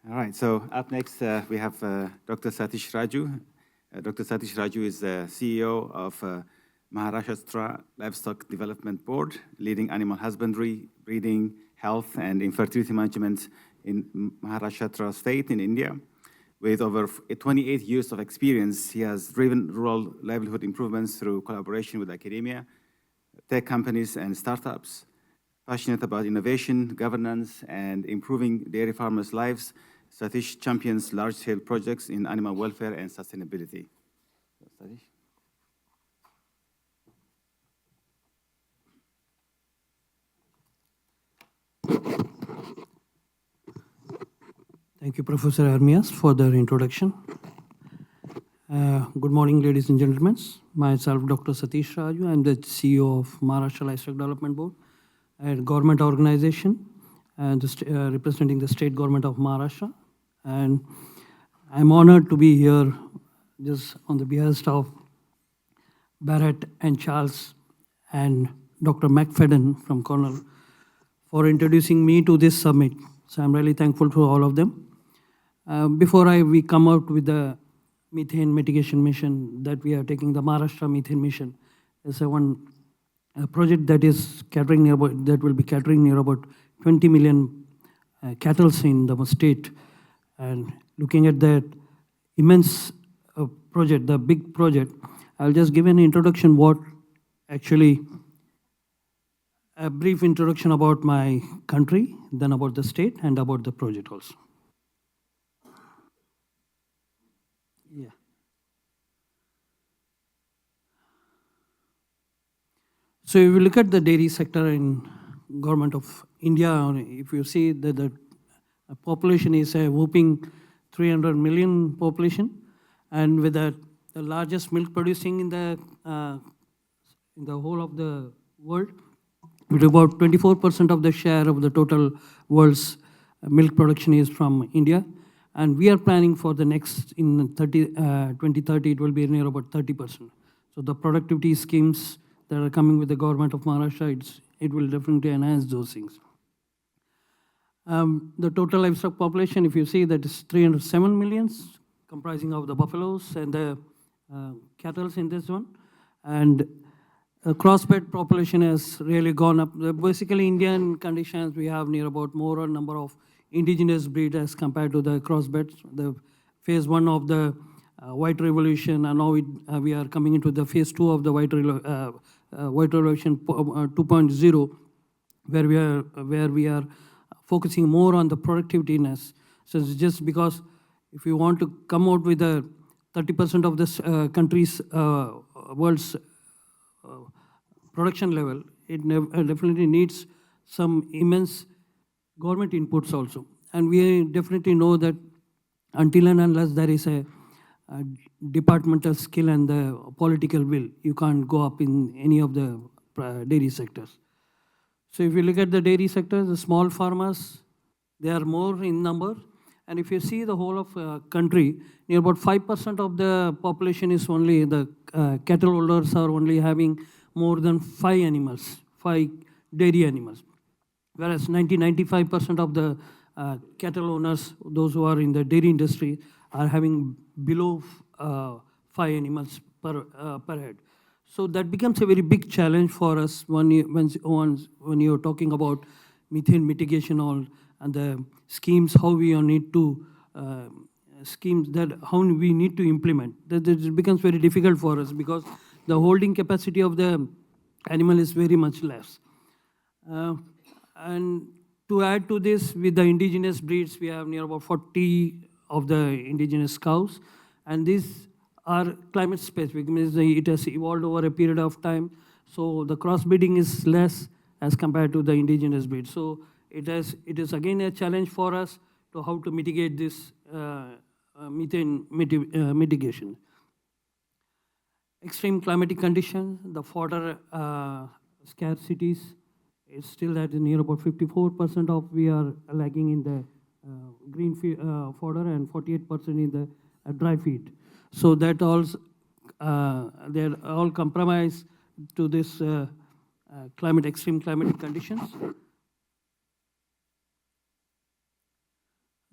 All right, so up next we have Dr. Sathish Raju. Dr. Sathish Raju is the CEO of Maharashtra Livestock Development Board, leading animal husbandry, breeding, health, and infertility management in Maharashtra state in India. With over 28 years of experience, he has driven rural livelihood improvements through collaboration with academia, tech companies, and startups. Passionate about innovation, governance, and improving dairy farmers' lives, Sathish champions large-scale projects in animal welfare and sustainability. Sathish? Thank you, Professor Hermias, for the introduction. Good morning, ladies and gentlemen. Myself, Dr. Sathish Raju. I'm the CEO of Maharashtra Livestock Development Board, a government organization and representing the state government of Maharashtra. And I'm honored to be here just on the behest of Barrett and Charles and Dr. McFadden from Cornell for introducing me to this summit. So I'm really thankful to all of them. Before we come out with the methane mitigation mission that we are taking, the Maharashtra methane mission is a project that is that will be catering near about 20 million cattle in the state. And looking at that immense project, the big project, I'll just give an introduction a brief introduction about my country, then about the state, and about the project also. Yeah. So if you look at the dairy sector in government of India, if you see that the population is a whooping 300 million population, and with the largest milk producing in the whole of the world, with about 24% of the share of the total world's milk production is from India. And we are planning for the next, in 2030, it will be near about 30%. So the productivity schemes that are coming with the government of Maharashtra, it will definitely enhance those things. The total livestock population, if you see, that is 307 millions, comprising of the buffaloes and the cattle in this one. And crossbred population has really gone up. Basically, Indian conditions, we have near about more number of indigenous breed as compared to the crossbreds. The phase one of the white revolution, and now we are coming into the phase two of the white revolution 2.0, where we are focusing more on the productiveness. So it's just because if you want to come out with a 30% of this country's world's production level, it definitely needs some immense government inputs also. And we definitely know that until and unless there is a departmental skill and the political will, you can't go up in any of the dairy sectors. So if you look at the dairy sector, the small farmers, they are more in number. And if you see the whole of country, near about 5% of the population is only the cattle holders are only having more than 5 dairy animals. Whereas 95% of the cattle owners, those who are in the dairy industry, are having below 5 animals per head. So that becomes a very big challenge for us when you're talking about methane mitigation and the schemes, how we need to how we need to implement. That it becomes very difficult for us because the holding capacity of the animal is very much less. And to add to this, with the indigenous breeds, we have near about 40 of the indigenous cows, and these are climate specific, means it has evolved over a period of time. So the crossbreeding is less as compared to the indigenous breed. So it is again a challenge for us to how to mitigate this methane mitigation. Extreme climatic conditions, the fodder scarcities, it's still at near about 54% of we are lagging in the green fodder and 48% in the dry feed. So that also they're all compromised to this extreme climatic conditions.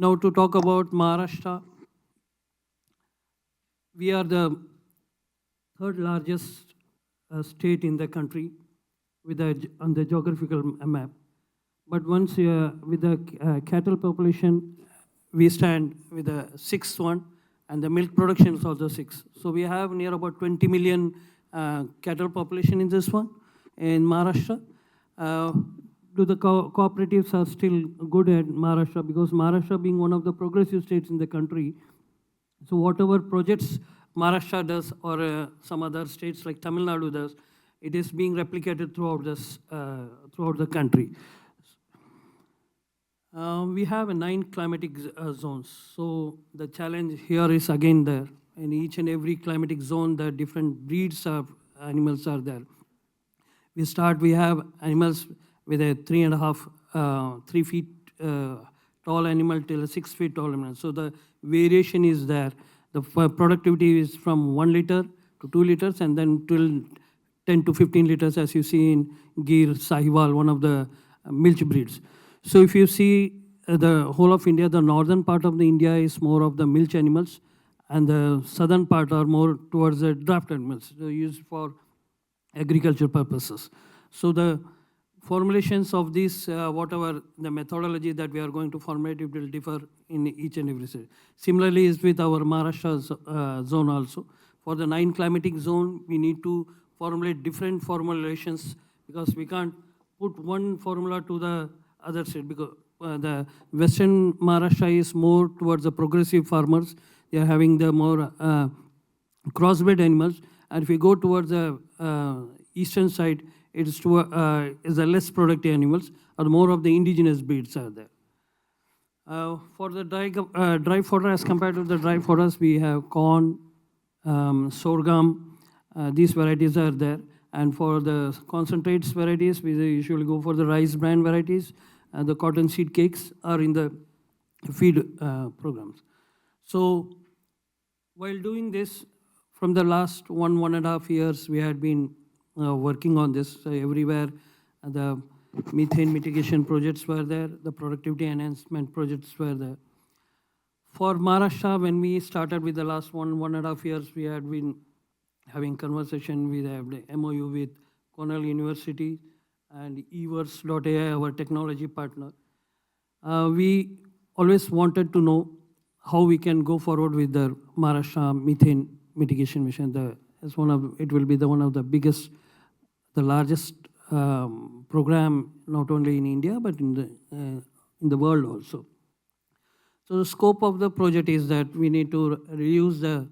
Now to talk about Maharashtra, we are the third largest state in the country on the geographical map. But once with the cattle population, we stand with the sixth one, and the milk production is also sixth. So we have near about 20 million cattle population in this one, in Maharashtra. The cooperatives are still good at Maharashtra, because Maharashtra being one of the progressive states in the country, so whatever projects Maharashtra does or some other states like Tamil Nadu does, it is being replicated throughout the country. We have 9 climatic zones. So the challenge here is again there. In each and every climatic zone, the different breeds of animals are there. We have animals with a 3 feet tall animal till a 6 feet tall animal. So the variation is there. The productivity is from 1 liter to 2 liters, and then till 10 to 15 liters, as you see in Gir, Sahiwal, one of the milch breeds. So if you see the whole of India, the northern part of the India is more of the milch animals, and the southern part are more towards the draft animals, used for agriculture purposes. So the formulations of this, whatever the methodology that we are going to formulate, it will differ in each and every state. Similarly is with our Maharashtra zone also. For the 9 climatic zone, we need to formulate different formulations, because we can't put one formula to the other state, because the western Maharashtra is more towards the progressive farmers. They are having the more crossbred animals. And if we go towards the eastern side, it is the less productive animals, or more of the indigenous breeds are there. For the dry fodder, as compared to the dry fodders, we have corn, sorghum, these varieties are there. And for the concentrates varieties, we usually go for the rice bran varieties, and the cotton seed cakes are in the feed programs. So while doing this, from the last 1.5 years, we had been working on this everywhere. The methane mitigation projects were there, the productivity enhancement projects were there. For Maharashtra, when we started with the last 1.5 years, we had been having conversation with the MOU with Cornell University and Evers.ai, our technology partner. We always wanted to know how we can go forward with the Maharashtra methane mitigation mission. It will be one of the biggest, the largest program, not only in India, but in the world also. So the scope of the project is that we need to reduce the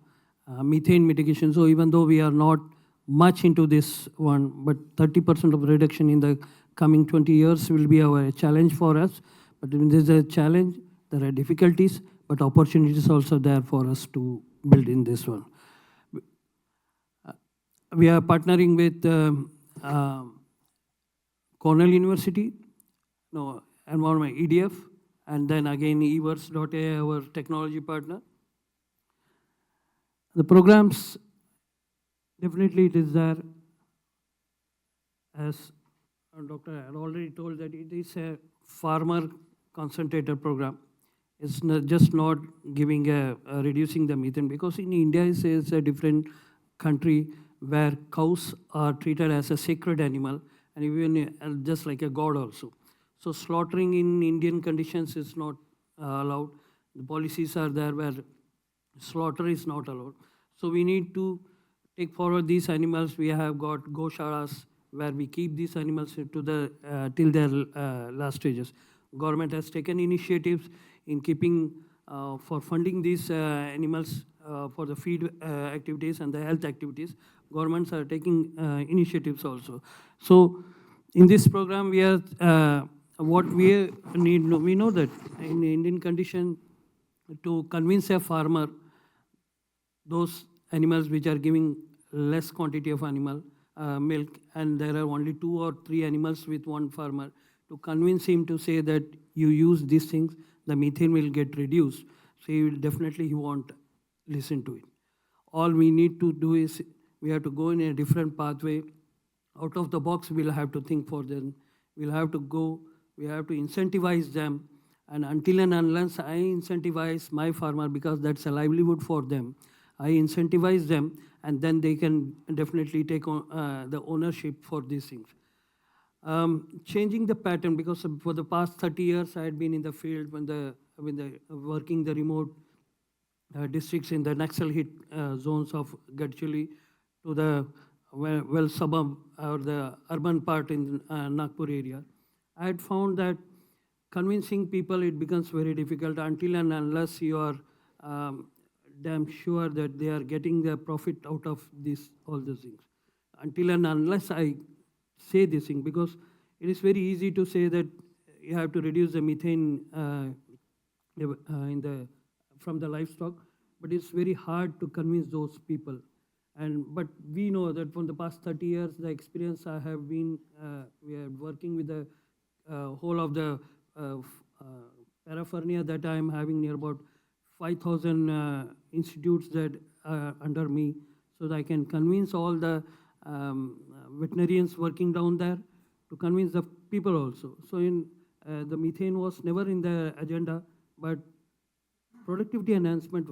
methane mitigation. So even though we are not much into this one, but 30% of reduction in the coming 20 years will be our challenge for us. But when there's a challenge, there are difficulties, but opportunities also there for us to build in this one. We are partnering with Cornell University, Environment EDF, and then again Evers.ai, our technology partner. The programs, definitely it is there. As Doctor had already told, that it is a farmer concentrated program. It's just not giving reducing the methane, because in India it's a different country where cows are treated as a sacred animal, and even just like a god also. So slaughtering in Indian conditions is not allowed. The policies are there where slaughter is not allowed. So we need to take forward these animals. We have got goshalas where we keep these animals till their last stages. Government has taken initiatives in keeping for funding these animals for the feed activities and the health activities. Governments are taking initiatives also. So in this program, we are what we need. We know that in Indian condition, to convince a farmer, those animals which are giving less quantity of animal milk, and there are only 2 or 3 animals with one farmer, to convince him to say that you use these things, the methane will get reduced. So he won't listen to it. All we need to do is we have to go in a different pathway. Out of the box, we'll have to think for them. We have to incentivize them And until and unless I incentivize my farmer, because that's a livelihood for them, I incentivize them, and then they can definitely take on, the ownership for these things. Changing the pattern, because for the past 30 years I had been in the field when the working the remote districts in the Naxal hit zones of Gadchiroli to the well suburb or the urban part in Nagpur area. I had found that convincing people, it becomes very difficult until and unless you are damn sure that they are getting the profit out of this, all these things. Until and unless I say this thing, because it is very easy to say that you have to reduce the methane from the livestock, but it's very hard to convince those people. But we know that from the past 30 years, the experience I have been, we are working with the whole of the paraphernalia that I am having, near about 5,000 institutes that are under me, so that I can convince all the veterinarians working down there to convince the people also. So the methane was never in the agenda, but productivity enhancement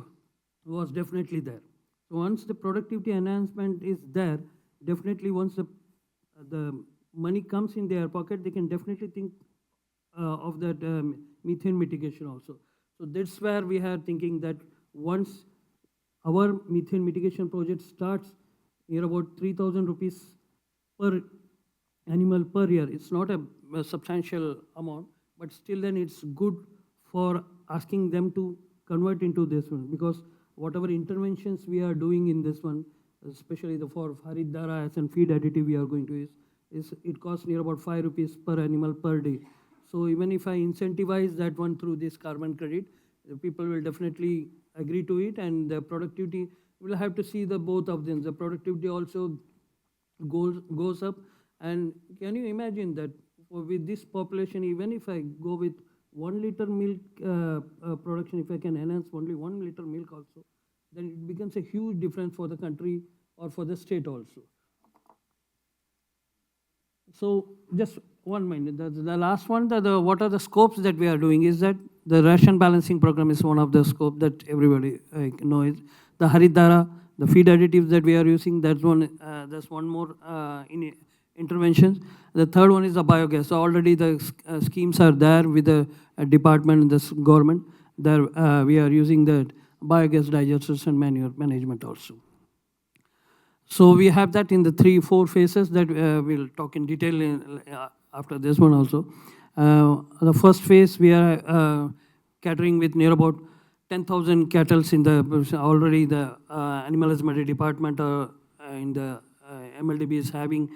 was definitely there. So once the productivity enhancement is there, definitely once the money comes in their pocket, they can definitely think of that methane mitigation also. So that's where we are thinking that once our methane mitigation project starts, near about 3,000 rupees per animal per year. It's not a substantial amount, but still then it's good for asking them to convert into this one, because whatever interventions we are doing in this one, especially for Haridara as and feed additive we are going to use, it costs near about 5 rupees per animal per day. So even if I incentivize that one through this carbon credit, the people will definitely agree to it, and the productivity, we'll have to see the both of them. The productivity also goes up. And can you imagine that with this population, even if I go with 1 liter milk production, if I can enhance only 1 liter milk also, then it becomes a huge difference for the country or for the state also. So just 1 minute. The last one, what are the scopes that we are doing is that the ration balancing program is one of the scope that everybody knows. The Haridara, the feed additives that we are using, that's one more interventions. The third one is the biogas. So already the schemes are there with the department and the government. There we are using the biogas digesters and manure management also. So we have that in the 3-4 phases that we'll talk in detail after this one also. The first phase, we are catering with near about 10,000 cattle in the, already the animal husbandry department in the MLDB is having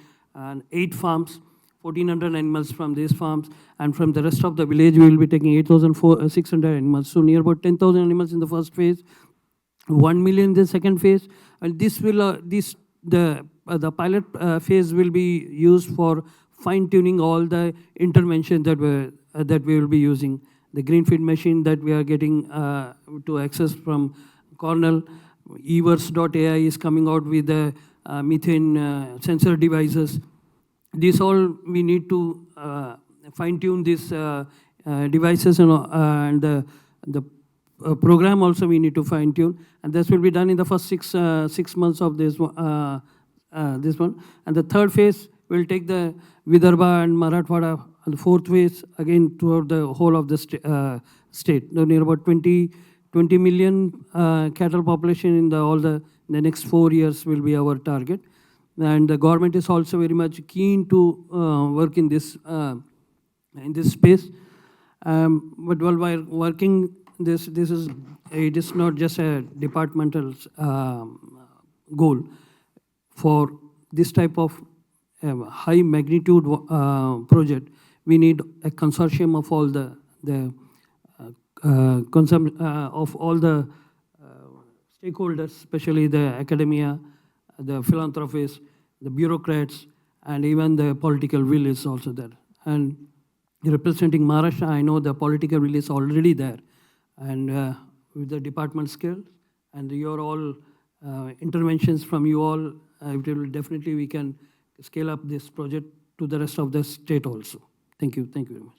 8 farms, 1,400 animals from these farms, and from the rest of the village we will be taking 8,600 animals. So near about 10,000 animals in the first phase, 1 million in the second phase, and this will the pilot phase will be used for fine-tuning all the intervention that we will be using. The green feed machine that we are getting to access from Cornell, Evers.ai is coming out with the methane sensor devices. This all we need to fine-tune these devices, and the program also we need to fine-tune, and this will be done in the first 6 months of this one. And the third phase will take the Vidarbha and Marathwada, and the fourth phase again throughout the whole of the state. Near about 20 million cattle population in the next 4 years will be our target. And the government is also very much keen to work in this space. But while we're working, it is not just a departmental goal. For this type of high magnitude project, we need a consortium of all of all the stakeholders, especially the academia, the philanthropists, the bureaucrats, and even the political will is also there. And representing Maharashtra, I know the political will is already there. And with the department skills and your all interventions from you all, it will definitely we can scale up this project to the rest of the state also. Thank you very much.